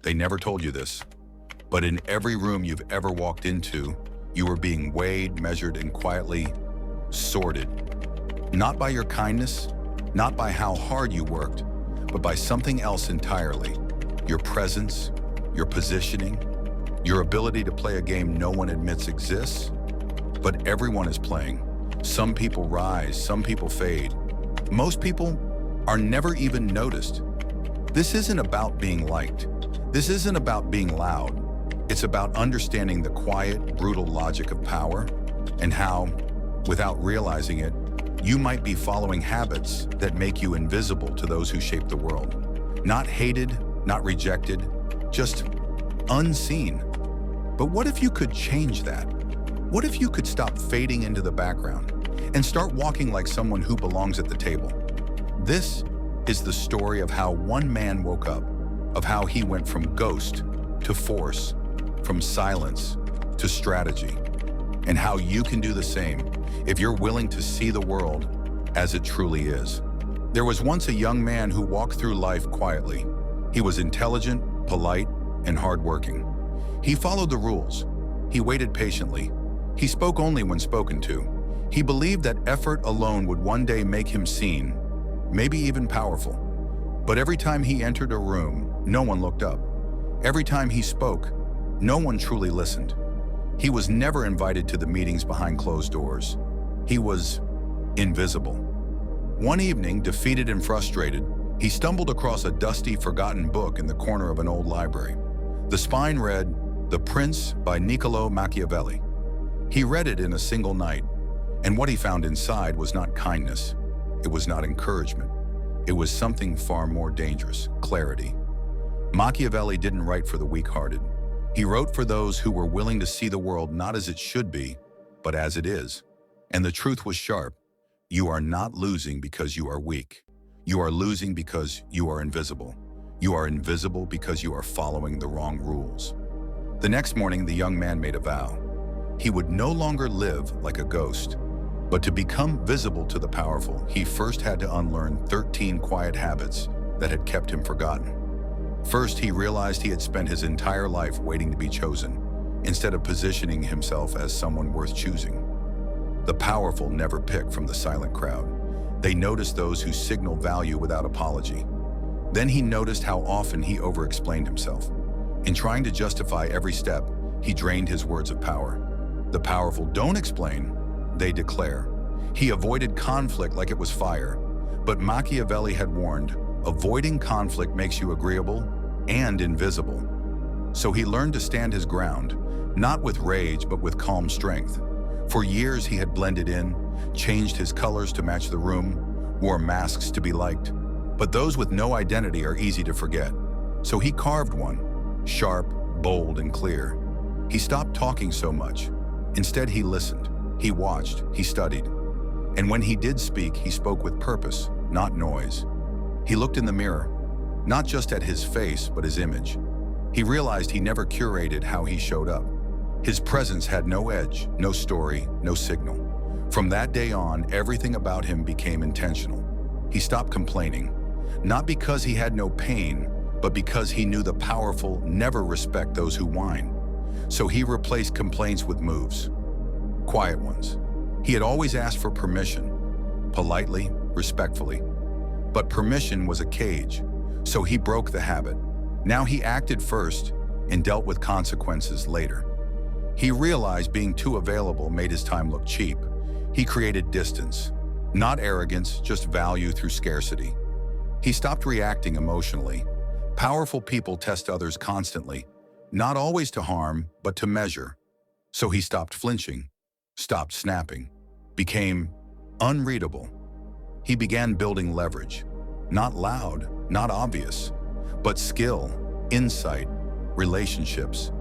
They never told you this, but in every room you've ever walked into, you were being weighed, measured, and quietly sorted. Not by your kindness, not by how hard you worked, but by something else entirely. Your presence, your positioning, your ability to play a game no one admits exists, but everyone is playing. Some people rise, some people fade. Most people are never even noticed. This isn't about being liked. This isn't about being loud. It's about understanding the quiet, brutal logic of power and how, without realizing it, you might be following habits that make you invisible to those who shape the world. Not hated, not rejected, just unseen. But what if you could change that? What if you could stop fading into the background and start walking like someone who belongs at the table? This is the story of how one man woke up, of how he went from ghost to force, from silence to strategy, and how you can do the same if you're willing to see the world as it truly is. There was once a young man who walked through life quietly. He was intelligent, polite, and hardworking. He followed the rules. He waited patiently. He spoke only when spoken to. He believed that effort alone would one day make him seen, maybe even powerful. But every time he entered a room, no one looked up. Every time he spoke, no one truly listened. He was never invited to the meetings behind closed doors. He was invisible. One evening, defeated and frustrated, he stumbled across a dusty, forgotten book in the corner of an old library. The spine read, "The Prince" by Niccolò Machiavelli. He read it in a single night, and what he found inside was not kindness. It was not encouragement. It was something far more dangerous: clarity. Machiavelli didn't write for the weak-hearted. He wrote for those who were willing to see the world not as it should be, but as it is. And the truth was sharp. You are not losing because you are weak. You are losing because you are invisible. You are invisible because you are following the wrong rules. The next morning, the young man made a vow. He would no longer live like a ghost. But to become visible to the powerful, he first had to unlearn 13 quiet habits that had kept him forgotten. First, he realized he had spent his entire life waiting to be chosen, instead of positioning himself as someone worth choosing. The powerful never pick from the silent crowd. They notice those who signal value without apology. Then he noticed how often he over-explained himself. In trying to justify every step, he drained his words of power. The powerful don't explain, they declare. He avoided conflict like it was fire, but Machiavelli had warned, avoiding conflict makes you agreeable and invisible. So he learned to stand his ground, not with rage, but with calm strength. For years he had blended in, changed his colors to match the room, wore masks to be liked. But those with no identity are easy to forget. So he carved one, sharp, bold, and clear. He stopped talking so much. Instead, he listened, he watched, he studied. And when he did speak, he spoke with purpose, not noise. He looked in the mirror, not just at his face, but his image. He realized he never curated how he showed up. His presence had no edge, no story, no signal. From that day on, everything about him became intentional. He stopped complaining, not because he had no pain, but because he knew the powerful never respect those who whine. So he replaced complaints with moves, quiet ones. He had always asked for permission, politely, respectfully. But permission was a cage, so he broke the habit. Now he acted first and dealt with consequences later. He realized being too available made his time look cheap. He created distance, not arrogance, just value through scarcity. He stopped reacting emotionally. Powerful people test others constantly, not always to harm, but to measure. So he stopped flinching, stopped snapping, became unreadable. He began building leverage, not loud, not obvious, but skill, insight, relationships.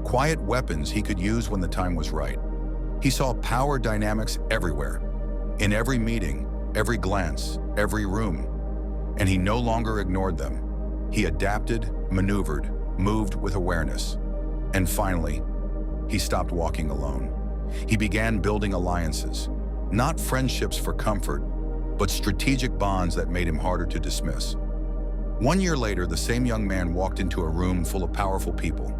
Quiet weapons he could use when the time was right. He saw power dynamics everywhere, in every meeting, every glance, every room. And he no longer ignored them. He adapted, maneuvered, moved with awareness. And finally, he stopped walking alone. He began building alliances, not friendships for comfort, but strategic bonds that made him harder to dismiss. 1 year later, the same young man walked into a room full of powerful people.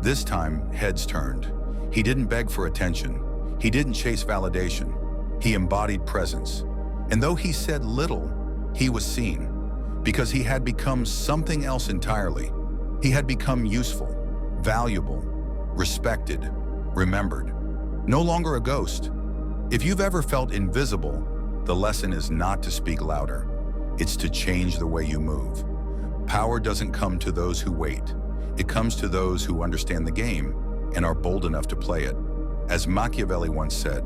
This time, heads turned. He didn't beg for attention. He didn't chase validation. He embodied presence. And though he said little, he was seen, because he had become something else entirely. He had become useful, valuable, respected, remembered. No longer a ghost. If you've ever felt invisible, the lesson is not to speak louder. It's to change the way you move. Power doesn't come to those who wait. It comes to those who understand the game and are bold enough to play it. As Machiavelli once said,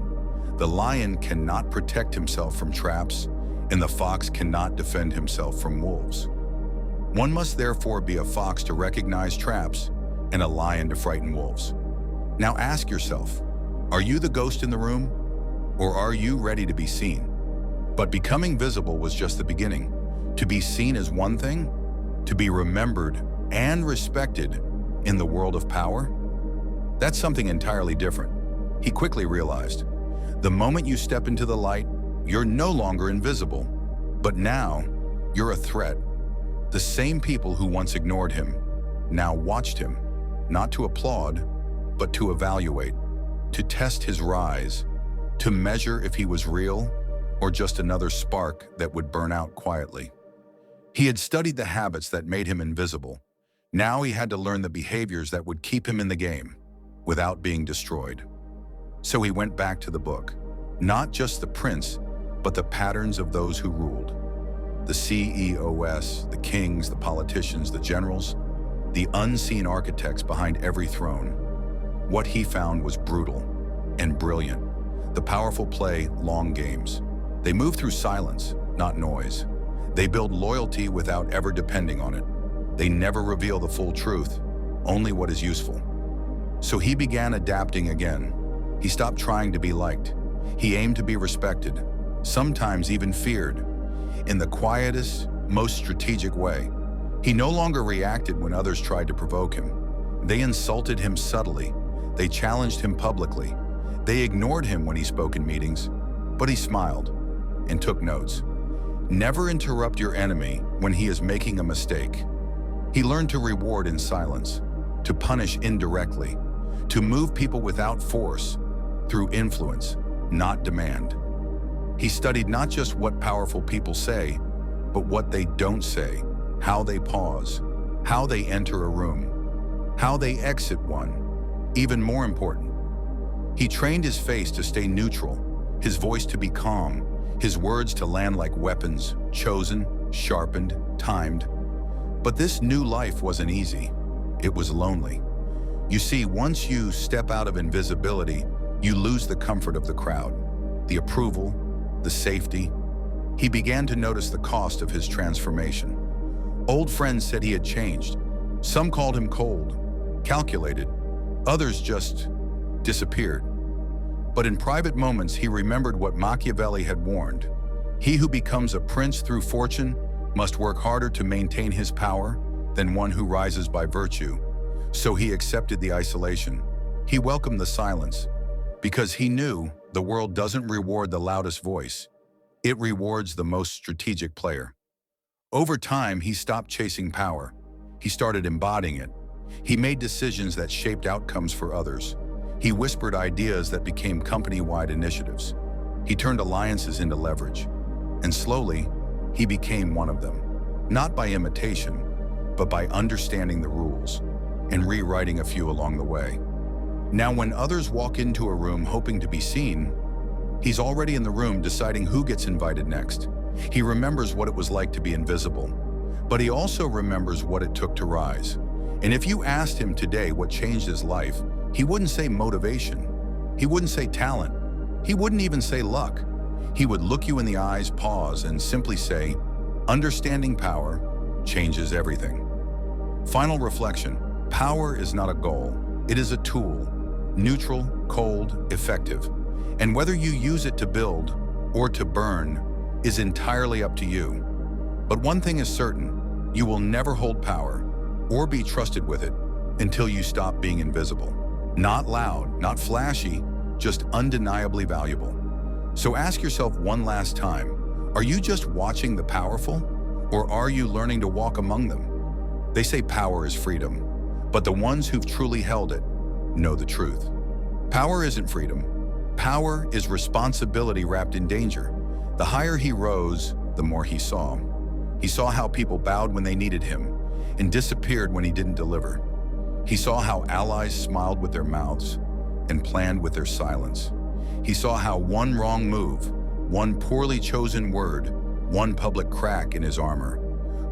the lion cannot protect himself from traps, and the fox cannot defend himself from wolves. One must therefore be a fox to recognize traps and a lion to frighten wolves. Now ask yourself, are you the ghost in the room, or are you ready to be seen? But becoming visible was just the beginning. To be seen is one thing, to be remembered and respected in the world of power, that's something entirely different. He quickly realized, the moment you step into the light, you're no longer invisible, but now you're a threat. The same people who once ignored him now watched him, not to applaud, but to evaluate, to test his rise, to measure if he was real or just another spark that would burn out quietly. He had studied the habits that made him invisible. Now he had to learn the behaviors that would keep him in the game without being destroyed. So he went back to the book, not just the prince, but the patterns of those who ruled. The CEOs, the kings, the politicians, the generals, the unseen architects behind every throne. What he found was brutal and brilliant. The powerful play long games. They move through silence, not noise. They build loyalty without ever depending on it. They never reveal the full truth, only what is useful. So he began adapting again. He stopped trying to be liked. He aimed to be respected, sometimes even feared, in the quietest, most strategic way. He no longer reacted when others tried to provoke him. They insulted him subtly. They challenged him publicly. They ignored him when he spoke in meetings, but he smiled and took notes. Never interrupt your enemy when he is making a mistake. He learned to reward in silence, to punish indirectly, to move people without force, through influence, not demand. He studied not just what powerful people say, but what they don't say, how they pause, how they enter a room, how they exit one. Even more important, he trained his face to stay neutral, his voice to be calm, his words to land like weapons, chosen, sharpened, timed. But this new life wasn't easy. It was lonely. You see, once you step out of invisibility, you lose the comfort of the crowd, the approval, the safety. He began to notice the cost of his transformation. Old friends said he had changed. Some called him cold, calculated. Others just disappeared. But in private moments, he remembered what Machiavelli had warned. He who becomes a prince through fortune must work harder to maintain his power than one who rises by virtue. So he accepted the isolation. He welcomed the silence, because he knew the world doesn't reward the loudest voice. It rewards the most strategic player. Over time, he stopped chasing power. He started embodying it. He made decisions that shaped outcomes for others. He whispered ideas that became company-wide initiatives. He turned alliances into leverage. And slowly, he became one of them. Not by imitation, but by understanding the rules and rewriting a few along the way. Now, when others walk into a room hoping to be seen, he's already in the room deciding who gets invited next. He remembers what it was like to be invisible, but he also remembers what it took to rise. And if you asked him today what changed his life, he wouldn't say motivation. He wouldn't say talent. He wouldn't even say luck. He would look you in the eyes, pause, and simply say, understanding power changes everything. Final reflection. Power is not a goal. It is a tool. Neutral, cold, effective. And whether you use it to build or to burn is entirely up to you. But one thing is certain, you will never hold power or be trusted with it until you stop being invisible. Not loud, not flashy, just undeniably valuable. So ask yourself one last time, are you just watching the powerful, Or are you learning to walk among them? They say power is freedom, but the ones who've truly held it know the truth. Power isn't freedom. Power is responsibility wrapped in danger. The higher he rose, the more he saw. He saw how people bowed when they needed him and disappeared when he didn't deliver. He saw how allies smiled with their mouths and planned with their silence. He saw how one wrong move, one poorly chosen word, one public crack in his armor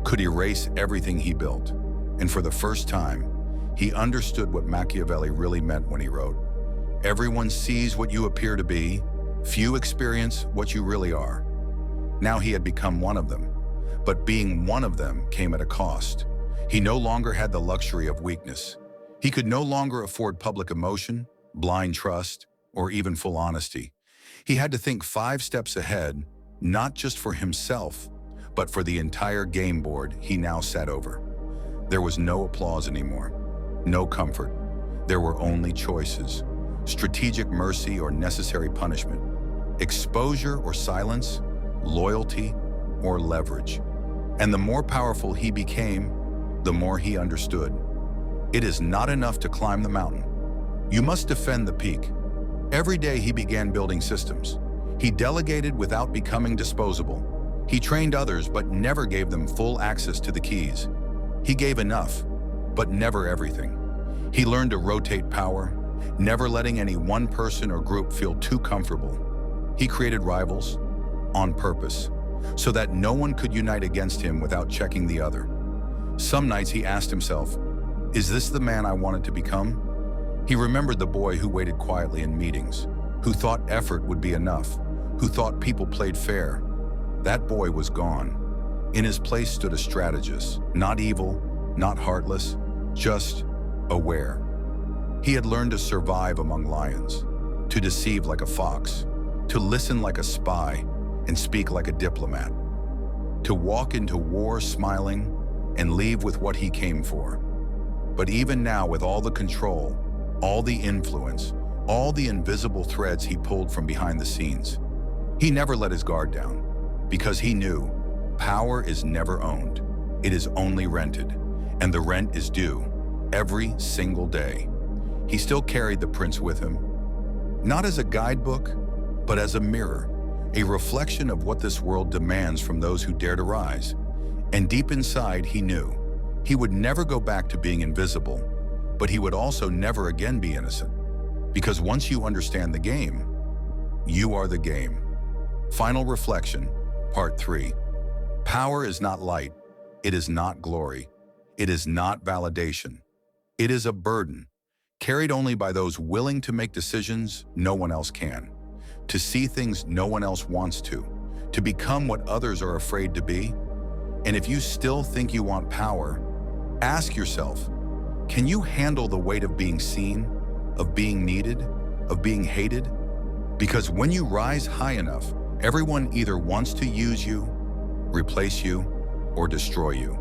could erase everything he built. And for the first time, he understood what Machiavelli really meant when he wrote, "Everyone sees what you appear to be, few experience what you really are." Now he had become one of them, but being one of them came at a cost. He no longer had the luxury of weakness. He could no longer afford public emotion, blind trust, or even full honesty. He had to think 5 steps ahead, not just for himself, but for the entire game board he now sat over. There was no applause anymore, no comfort. There were only choices: strategic mercy or necessary punishment, exposure or silence, loyalty or leverage. And the more powerful he became, the more he understood. It is not enough to climb the mountain. You must defend the peak. Every day he began building systems. He delegated without becoming disposable. He trained others but never gave them full access to the keys. He gave enough, but never everything. He learned to rotate power, never letting any one person or group feel too comfortable. He created rivals on purpose, so that no one could unite against him without checking the other. Some nights he asked himself, "Is this the man I wanted to become?" He remembered the boy who waited quietly in meetings, who thought effort would be enough, who thought people played fair. That boy was gone. In his place stood a strategist, not evil, not heartless, just aware. He had learned to survive among lions, to deceive like a fox, to listen like a spy and speak like a diplomat, to walk into war smiling and leave with what he came for. But even now, with all the control, all the influence, all the invisible threads he pulled from behind the scenes, he never let his guard down, because he knew power is never owned. It is only rented, and the rent is due every single day. He still carried the prince with him, not as a guidebook, but as a mirror, a reflection of what this world demands from those who dare to rise. And deep inside, he knew he would never go back to being invisible, but he would also never again be innocent. Because once you understand the game, you are the game. Final reflection, part 3. Power is not light. It is not glory. It is not validation. It is a burden, carried only by those willing to make decisions no one else can, to see things no one else wants to become what others are afraid to be. And if you still think you want power, ask yourself, can you handle the weight of being seen, of being needed, of being hated? Because when you rise high enough, everyone either wants to use you, replace you, or destroy you.